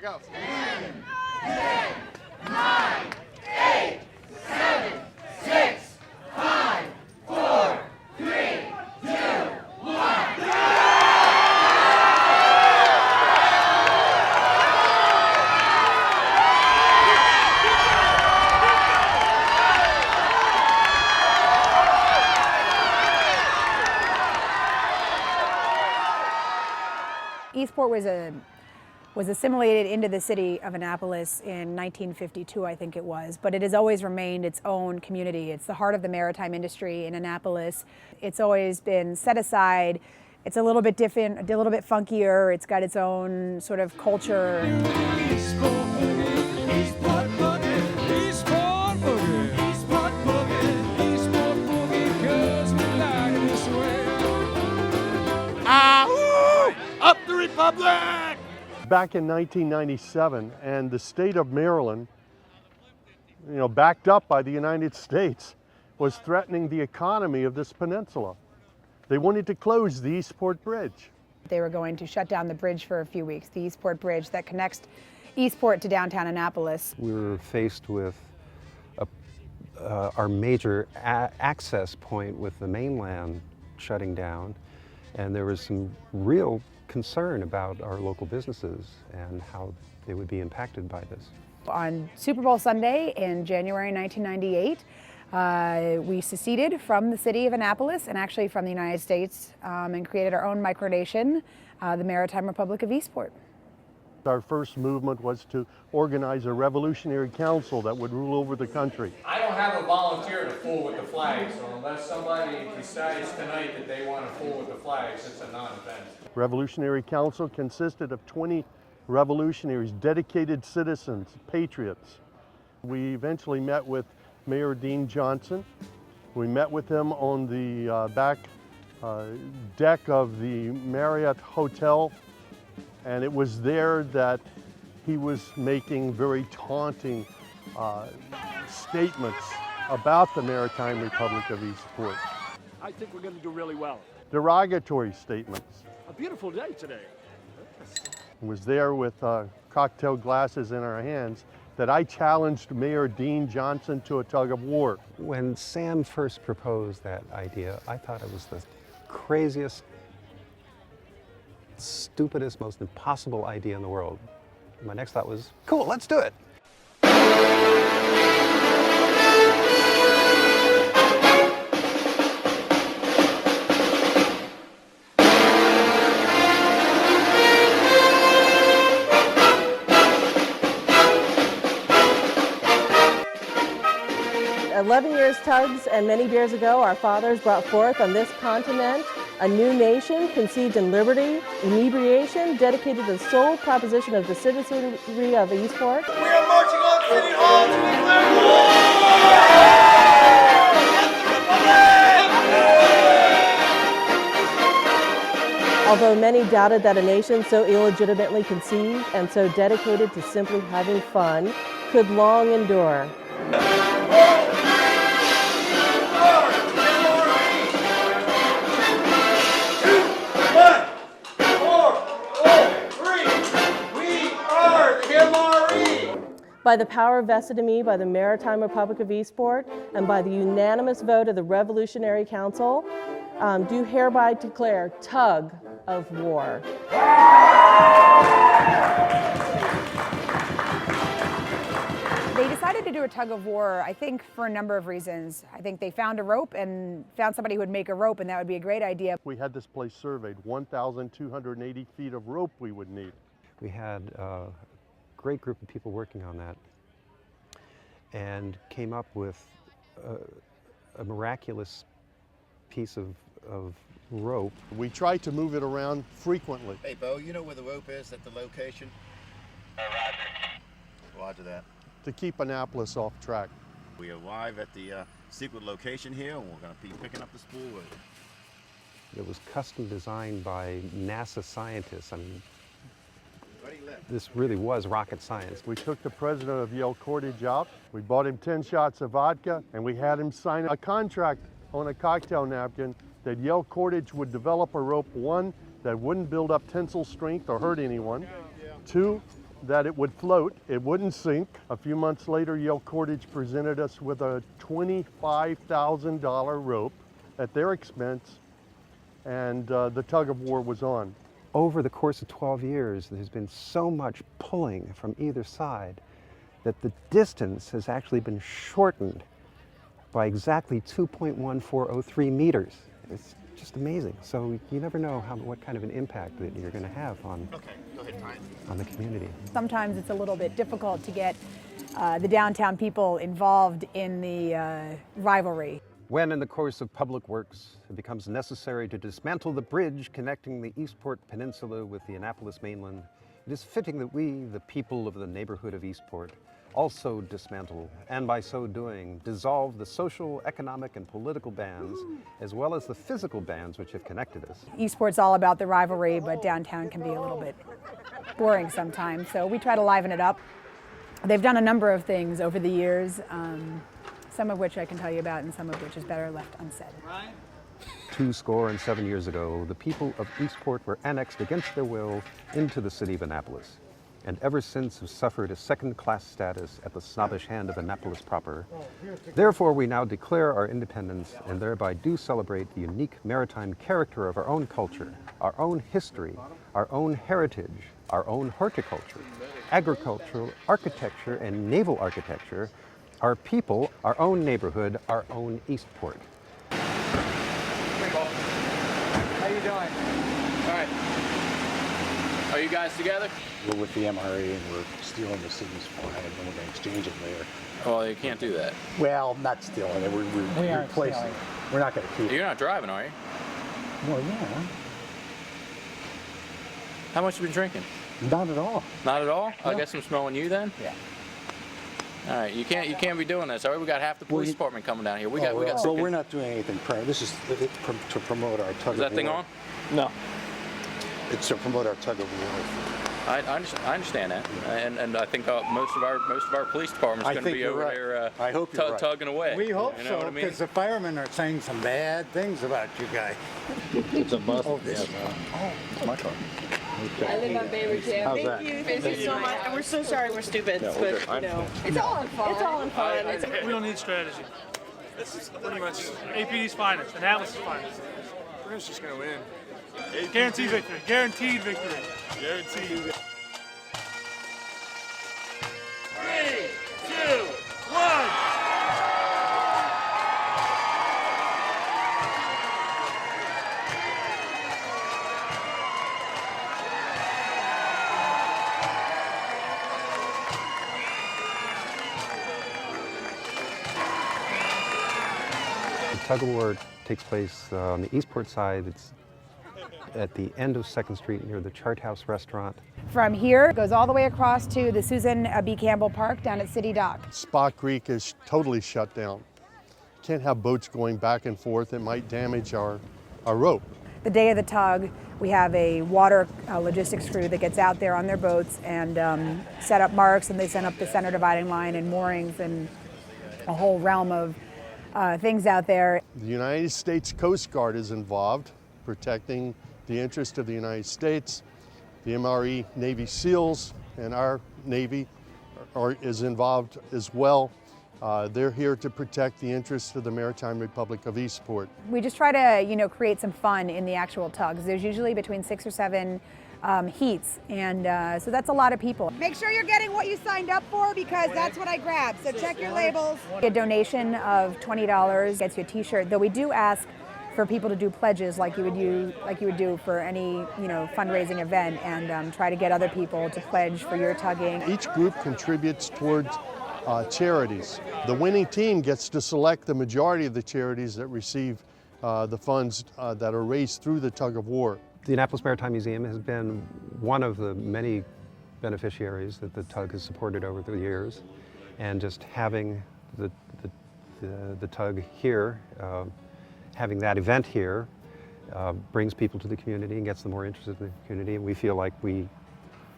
go. 10, 9, 8, 7, 6, 5, 4, 3, 2, 1. Eastport was assimilated into the city of Annapolis in 1952, I think it was, but it has always remained its own community. It's the heart of the maritime industry in Annapolis. It's always been set aside. It's a little bit different, a little bit funkier. It's got its own sort of culture. Up the Republic! Back in 1997, and the state of Maryland, backed up by the United States, was threatening the economy of this peninsula. They wanted to close the Eastport Bridge. They were going to shut down the bridge for a few weeks, the Eastport Bridge that connects Eastport to downtown Annapolis. We were faced with our major access point with the mainland shutting down, and there was some real concern about our local businesses and how they would be impacted by this. On Super Bowl Sunday in January 1998, we seceded from the city of Annapolis and actually from the United States and created our own micronation, the Maritime Republic of Eastport. Our first movement was to organize a revolutionary council that would rule over the country. I don't have a volunteer to fool with the flags, so unless somebody decides tonight that they want to fool with the flags, it's a non-event. Revolutionary Council consisted of 20 revolutionaries, dedicated citizens, patriots. We eventually met with Mayor Dean Johnson. We met with him on the back deck of the Marriott Hotel, and it was there that he was making very taunting statements about the Maritime Republic of Eastport. I think we're going to do really well. Derogatory statements. A beautiful day today. He was there with cocktail glasses in our hands that I challenged Mayor Dean Johnson to a tug of war. When Sam first proposed that idea, I thought it was the craziest, stupidest, most impossible idea in the world. My next thought was, cool, let's do it. 11 years tugs and many years ago, our fathers brought forth on this continent a new nation conceived in liberty, inebriation, dedicated to the sole proposition of the citizenry of Eastport. We are marching on City Hall to declare war! Although many doubted that a nation so illegitimately conceived and so dedicated to simply having fun could long endure. By the power vested in me by the Maritime Republic of Eastport and by the unanimous vote of the Revolutionary Council, do hereby declare tug of war. They decided to do a tug of war, I think, for a number of reasons. I think they found a rope and found somebody who would make a rope, and that would be a great idea. We had this place surveyed, 1,280 feet of rope we would need. We had a great group of people working on that and came up with a miraculous piece of rope. We tried to move it around frequently. Hey, Bo, you know where the rope is at the location? Roger. Roger that. To keep Annapolis off track. We arrive at the secret location here, and we're going to be picking up the spool. It was custom designed by NASA scientists. I mean, this really was rocket science. We took the president of Yale Cordage out. We bought him 10 shots of vodka, and we had him sign a contract on a cocktail napkin that Yale Cordage would develop a rope, one, that wouldn't build up tensile strength or hurt anyone, two, that it would float, it wouldn't sink. A few months later, Yale Cordage presented us with a $25,000 rope at their expense, and the tug of war was on. Over the course of 12 years, there's been so much pulling from either side that the distance has actually been shortened by exactly 2.1403 meters. It's just amazing. So you never know what kind of an impact that you're going to have on, on the community. Sometimes it's a little bit difficult to get the downtown people involved in the rivalry. When in the course of public works it becomes necessary to dismantle the bridge connecting the Eastport Peninsula with the Annapolis mainland, it is fitting that we, the people of the neighborhood of Eastport, also dismantle, and by so doing, dissolve the social, economic, and political bands, as well as the physical bands which have connected us. Eastport's all about the rivalry, but downtown can be a little bit boring sometimes, so we try to liven it up. They've done a number of things over the years, some of which I can tell you about and some of which is better left unsaid. 27 years ago, the people of Eastport were annexed against their will into the city of Annapolis, and ever since have suffered a second-class status at the snobbish hand of Annapolis proper. Therefore, we now declare our independence and thereby do celebrate the unique maritime character of our own culture, our own history, our own heritage, our own horticulture, agricultural, architecture, and naval architecture, our people, our own neighborhood, our own Eastport. How you doing? All right. Are you guys together? We're with the MRA and we're stealing the city's flag and then we're going to exchange it later. Well, you can't do that. Well, not stealing it. We're replacing it. We're not going to keep it. You're not driving, are you? Well, yeah. How much have you been drinking? Not at all. Not at all? No. I guess I'm smelling you then? Yeah. All right, you can't be doing this. All right, we got half the police department coming down here. We got. Well, we're not doing anything. This is to promote our tug of war. Is that thing on? No. It's to promote our tug of war. I understand that, and I think most of our police department's going to be over there. I hope you're right. Tugging away. We hope you know so, what I mean? because the firemen are saying some bad things about you guys. It's a bus. Oh, it's my car. Okay. I live on Bayward Jam. How's Thank that? you. Thank you so much. And we're so sorry we're stupid, but you know, it's all in fun. It's all in fun. We don't need strategy. This is pretty much APD's finest, Annapolis' finest. We're just going to win. Guaranteed victory. Guaranteed victory. Guaranteed. 3, 2, 1. The tug of war takes place on the Eastport side. It's at the end of 2nd Street near the Chart House restaurant. From here, it goes all the way across to the Susan B. Campbell Park down at City Dock. Spa Creek is totally shut down. Can't have boats going back and forth. It might damage our rope. The day of the tug, we have a water logistics crew that gets out there on their boats and set up marks, and they set up the center dividing line and moorings and a whole realm of things out there. The United States Coast Guard is involved, protecting the interest of the United States. The MRE Navy SEALs and our Navy is involved as well. They're here to protect the interests of the Maritime Republic of Eastport. We just try to, create some fun in the actual tugs. There's usually between 6 or 7 heats, and so that's a lot of people. Make sure you're getting what you signed up for, because that's what I grabbed, so check your labels. A donation of $20 gets you a t-shirt, though we do ask for people to do pledges like you would do for any fundraising event, and try to get other people to pledge for your tugging. Each group contributes towards charities. The winning team gets to select the majority of the charities that receive the funds that are raised through the tug of war. The Annapolis Maritime Museum has been one of the many beneficiaries that the tug has supported over the years, and just having the tug here, having that event here, brings people to the community and gets them more interested in the community, and we feel like we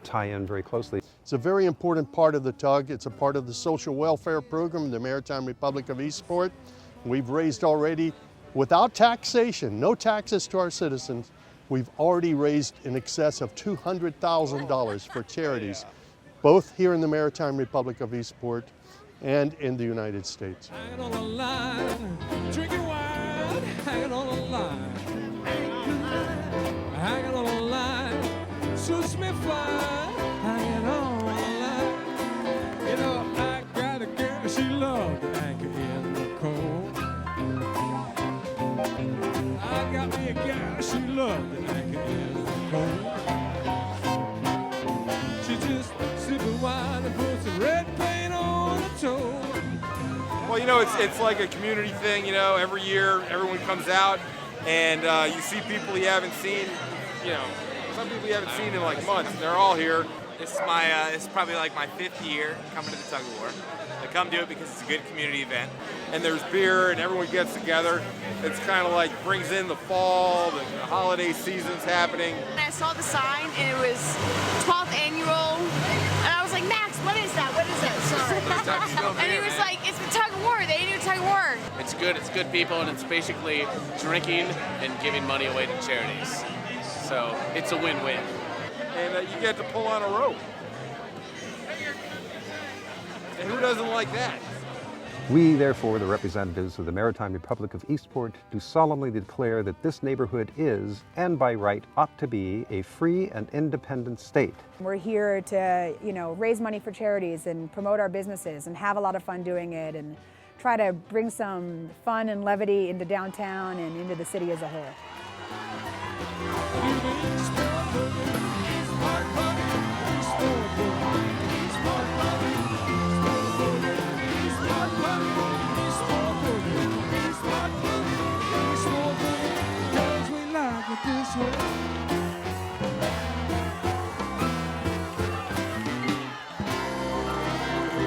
tie in very closely. It's a very important part of the tug. It's a part of the social welfare program, the Maritime Republic of Eastport. We've raised already, without taxation, no taxes to our citizens, we've already raised in excess of $200,000 for charities both here in the Maritime Republic of Eastport and in the United States. Hanging on the line, drinking wine, hanging on the line. Hanging on the line, suits me fine, hanging on the line. You know, I got a girl, she loves to anchor in the cold. I got me a girl, she loves to anchor in the cold. She just sipping wine and puts some red paint on her toe. Well, you know, it's like a community thing, you know, every year everyone comes out and you see people you haven't seen, you know, some people you haven't seen in like months, and they're all here. This is probably like my 5th year coming to the tug of war. I come do it because it's a good community event. And there's beer and everyone gets together. It's kind of like brings in the fall, the holiday season's happening. And I saw the sign and it was 12th annual, and I was like, Max, what is that? What is that? Sorry. And he was like, it's the tug of war, the annual tug of war. It's good people, and it's basically drinking and giving money away to charities. So it's a win-win. And you get to pull on a rope. And who doesn't like that? We, therefore, the representatives of the Maritime Republic of Eastport, do solemnly declare that this neighborhood is, and by right ought to be, a free and independent state. We're here to, raise money for charities and promote our businesses and have a lot of fun doing it and try to bring some fun and levity into downtown and into the city as a whole.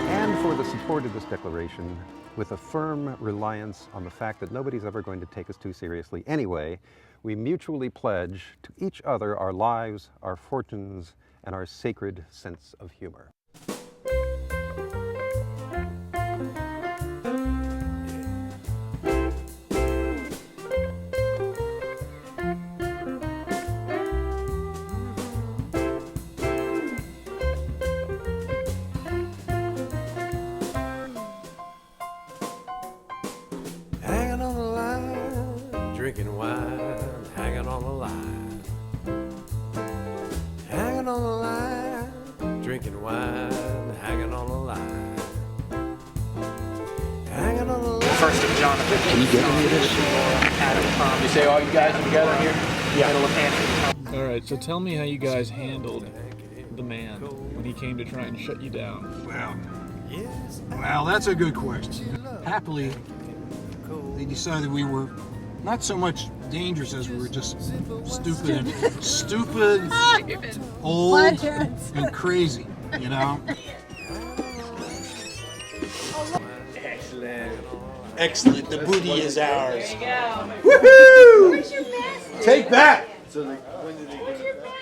And for the support of this declaration, with a firm reliance on the fact that nobody's ever going to take us too seriously anyway, we mutually pledge to each other our lives, our fortunes, and our sacred sense of humor. Hanging on the line, drinking wine, hanging on the line. Hanging on the line, drinking wine, hanging on the line. Hanging on the line. First of Jonathan. Can you get any of this? Adam, Tom. You say all you guys are together here? Yeah. All right, so tell me how you guys handled the man when he came to try and shut you down. Well, that's a good question. Happily, they decided we were not so much dangerous as we were just stupid, old, and crazy, you know? Excellent. The booty is ours. There you go. Woohoo! Take that! So when did they give it back?